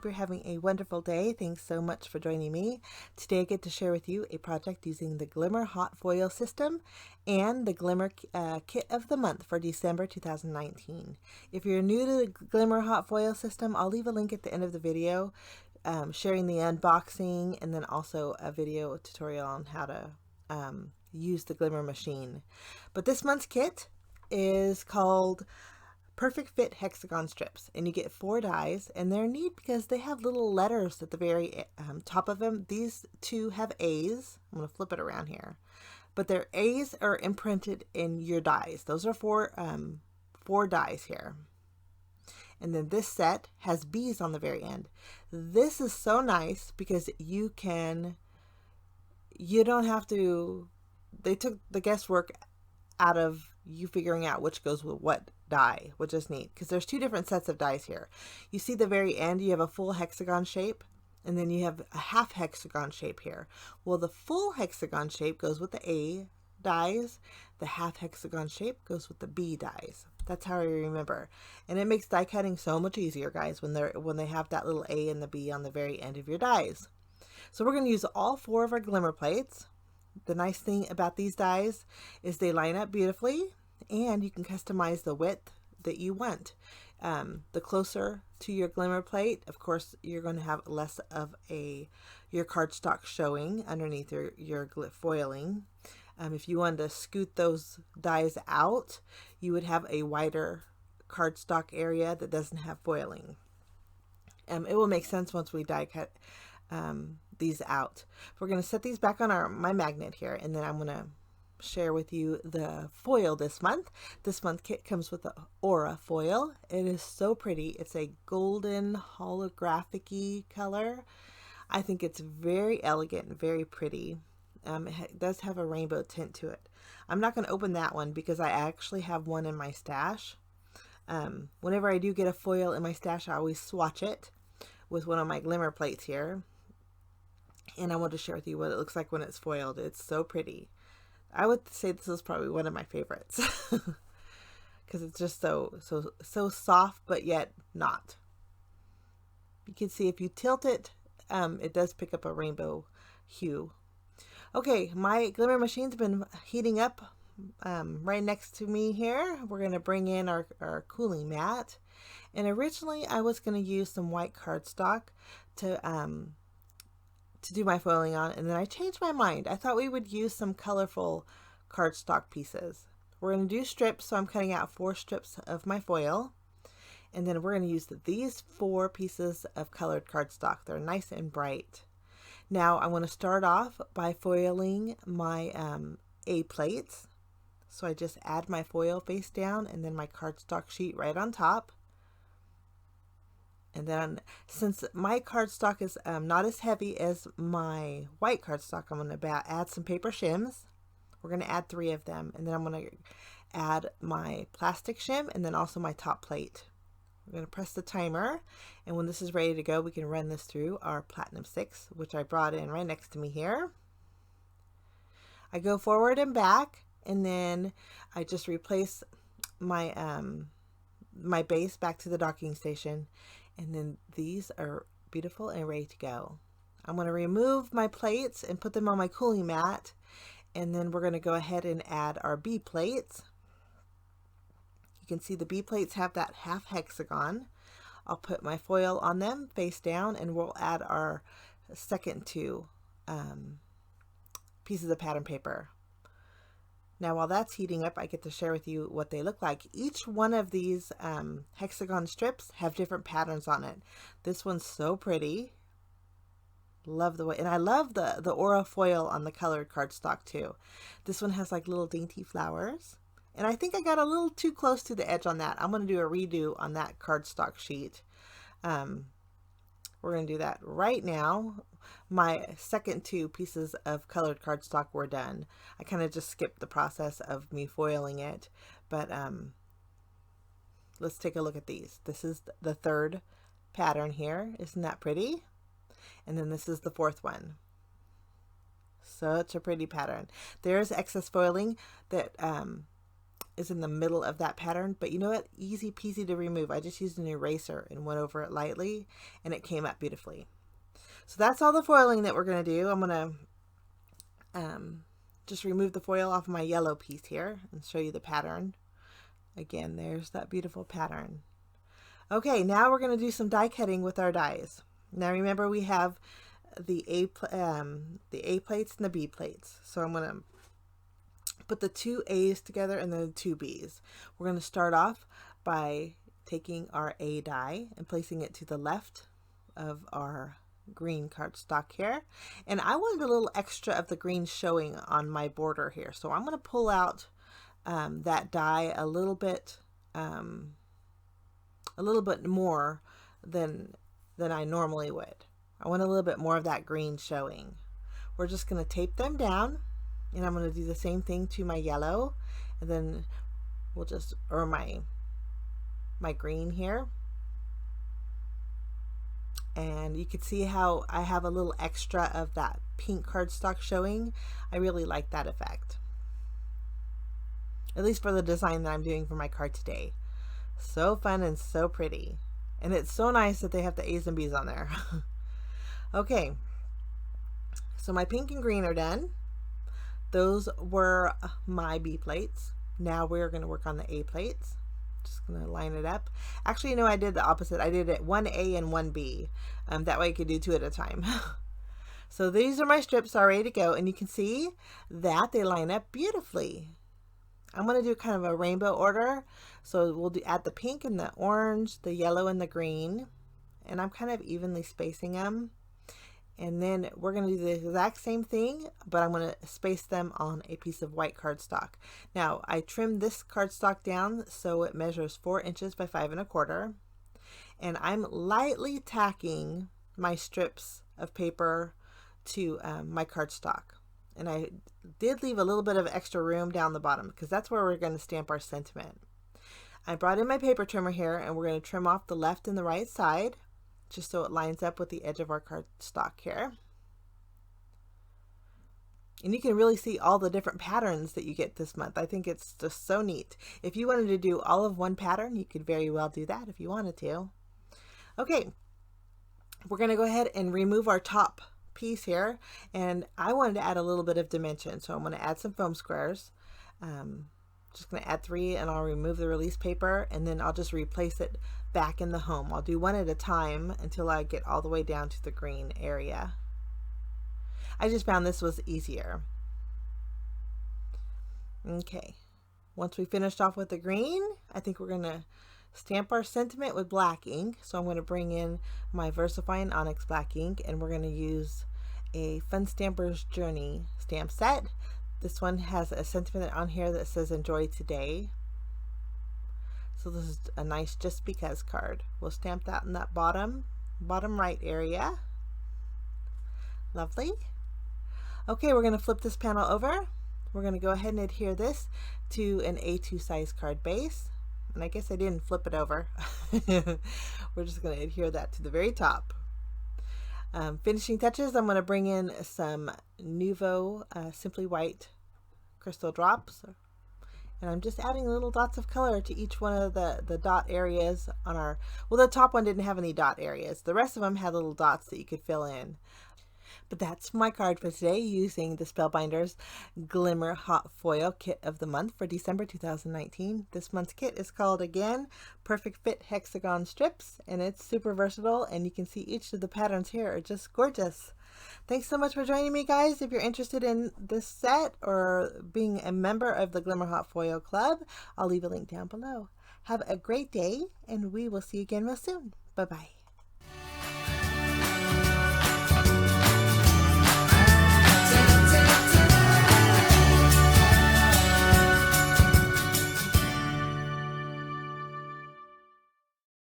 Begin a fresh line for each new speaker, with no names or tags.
hope you're having a wonderful day. Thanks so much for joining me. Today I get to share with you a project using the Glimmer Hot Foil System and the Glimmer Kit of the Month for December 2019. If you're new to the Glimmer Hot Foil System, I'll leave a link at the end of the video sharing the unboxing and then also a video tutorial on how to use the Glimmer machine. But this month's kit is called Perfect Fit Hexagon Strips, and you get 4 dies, and they're neat because they have little letters at the very top of them. These two have A's. I'm going to flip it around here, but their A's are imprinted in your dies. Those are four dies here. And then this set has B's on the very end. This is so nice because you don't have to, they took the guesswork out of you figuring out which goes with what die, which is neat because there's 2 different sets of dies here. You see the very end, you have a full hexagon shape, and then you have a half hexagon shape here. Well, the full hexagon shape goes with the A dies, the half hexagon shape goes with the B dies. That's how I remember, and it makes die cutting so much easier, guys, when they have that little A and the B on the very end of your dies. So we're going to use all 4 of our glimmer plates. The nice thing about these dies is they line up beautifully, and you can customize the width that you want. The closer to your glimmer plate, of course, you're going to have less of your cardstock showing underneath your foiling. If you wanted to scoot those dies out, you would have a wider cardstock area that doesn't have foiling. It will make sense once we die cut these out. We're going to set these back on my magnet here, and then I'm going to share with you the foil this month. This month kit comes with the Ora Foil. It is so pretty. It's a golden holographic-y color. I think it's very elegant and very pretty. It does have a rainbow tint to it. I'm not going to open that one because I actually have one in my stash. Whenever I do get a foil in my stash, I always swatch it with one of my glimmer plates here. And I want to share with you what it looks like when it's foiled. It's so pretty. I would say this is probably one of my favorites because it's just so soft, but yet not. You can see if you tilt it, it does pick up a rainbow hue. Okay, my glimmer machine's been heating up right next to me here. We're going to bring in our cooling mat. And originally I was going to use some white cardstock to do my foiling on, and then I changed my mind. I thought we would use some colorful cardstock pieces. We're going to do strips, so I'm cutting out 4 strips of my foil, and then we're going to use these 4 pieces of colored cardstock. They're nice and bright. Now I want to start off by foiling my A plates. So I just add my foil face down and then my cardstock sheet right on top. And then since my cardstock is not as heavy as my white cardstock, I'm going to add some paper shims. We're going to add 3 of them. And then I'm going to add my plastic shim and then also my top plate. I'm going to press the timer, and when this is ready to go, we can run this through our Platinum 6, which I brought in right next to me here. I go forward and back, and then I just replace my my base back to the docking station, and then these are beautiful and ready to go. I'm going to remove my plates and put them on my cooling mat, and then we're going to go ahead and add our B plates. You can see the B plates have that half hexagon. I'll put my foil on them face down, and we'll add our second 2 pieces of pattern paper. Now while that's heating up, I get to share with you what they look like. Each one of these hexagon strips have different patterns on it. This one's so pretty. Love the way, and I love the Ora Foil on the colored cardstock too. This one has like little dainty flowers. And I think I got a little too close to the edge on that. I'm going to do a redo on that cardstock sheet. We're going to do that right now. My second 2 pieces of colored cardstock were done. I kind of just skipped the process of me foiling it. But let's take a look at these. This is the 3rd pattern here. Isn't that pretty? And then this is the 4th one. Such a pretty pattern. There's excess foiling that is in the middle of that pattern, but you know what? Easy peasy to remove. I just used an eraser and went over it lightly and it came up beautifully. So that's all the foiling that we're going to do. I'm going to just remove the foil off my yellow piece here and show you the pattern. Again, there's that beautiful pattern. Okay, now we're going to do some die cutting with our dies. Now remember, we have the A plates and the B plates. So I'm going to put the two A's together and then the two B's. We're going to start off by taking our A die and placing it to the left of our green cardstock here. And I wanted a little extra of the green showing on my border here. So I'm going to pull out that die a little bit more than I normally would. I want a little bit more of that green showing. We're just going to tape them down, and I'm going to do the same thing to my yellow, and then we'll just, or my green here. And you can see how I have a little extra of that pink cardstock showing. I really like that effect, at least for the design that I'm doing for my card today. So fun and so pretty, and it's so nice that they have the A's and B's on there. Okay, so my pink and green are done. Those were my B plates. Now we're going to work on the A plates. Just going to line it up. Actually, no, I did the opposite. I did it one A and one B. That way I could do two at a time. So these are my strips all ready to go, and you can see that they line up beautifully. I'm going to do kind of a rainbow order. So we'll add the pink and the orange, the yellow and the green, and I'm kind of evenly spacing them. And then we're going to do the exact same thing, but I'm going to space them on a piece of white cardstock. Now, I trimmed this cardstock down so it measures 4 inches by 5 1/4. And I'm lightly tacking my strips of paper to my cardstock. And I did leave a little bit of extra room down the bottom because that's where we're going to stamp our sentiment. I brought in my paper trimmer here, and we're going to trim off the left and the right side, just so it lines up with the edge of our cardstock here. And you can really see all the different patterns that you get this month. I think it's just so neat. If you wanted to do all of one pattern, you could very well do that if you wanted to. Okay, we're going to go ahead and remove our top piece here, and I wanted to add a little bit of dimension, so I'm going to add some foam squares. Just going to add 3, and I'll remove the release paper, and then I'll just replace it back in the home. I'll do one at a time until I get all the way down to the green area. I just found this was easier. Okay, once we finished off with the green, I think we're going to stamp our sentiment with black ink. So I'm going to bring in my VersaFine Onyx black ink, and we're going to use a Fun Stampers Journey stamp set. This one has a sentiment on here that says enjoy today. So this is a nice just because card. We'll stamp that in that bottom right area. Lovely. Okay, we're going to flip this panel over. We're going to go ahead and adhere this to an A2 size card base. And I guess I didn't flip it over. We're just going to adhere that to the very top. Finishing touches, I'm going to bring in some Nuvo Simply White crystal drops. And I'm just adding little dots of color to each one of the dot areas on our, well, the top one didn't have any dot areas. The rest of them had little dots that you could fill in. But that's my card for today, using the Spellbinders Glimmer Hot Foil Kit of the Month for December 2019. This month's kit is called, again, Perfect Fit Hexagon Strips, and it's super versatile, and you can see each of the patterns here are just gorgeous. Thanks so much for joining me, guys. If you're interested in this set or being a member of the Glimmer Hot Foil Club, I'll leave a link down below. Have a great day, and we will see you again real soon. Bye-bye.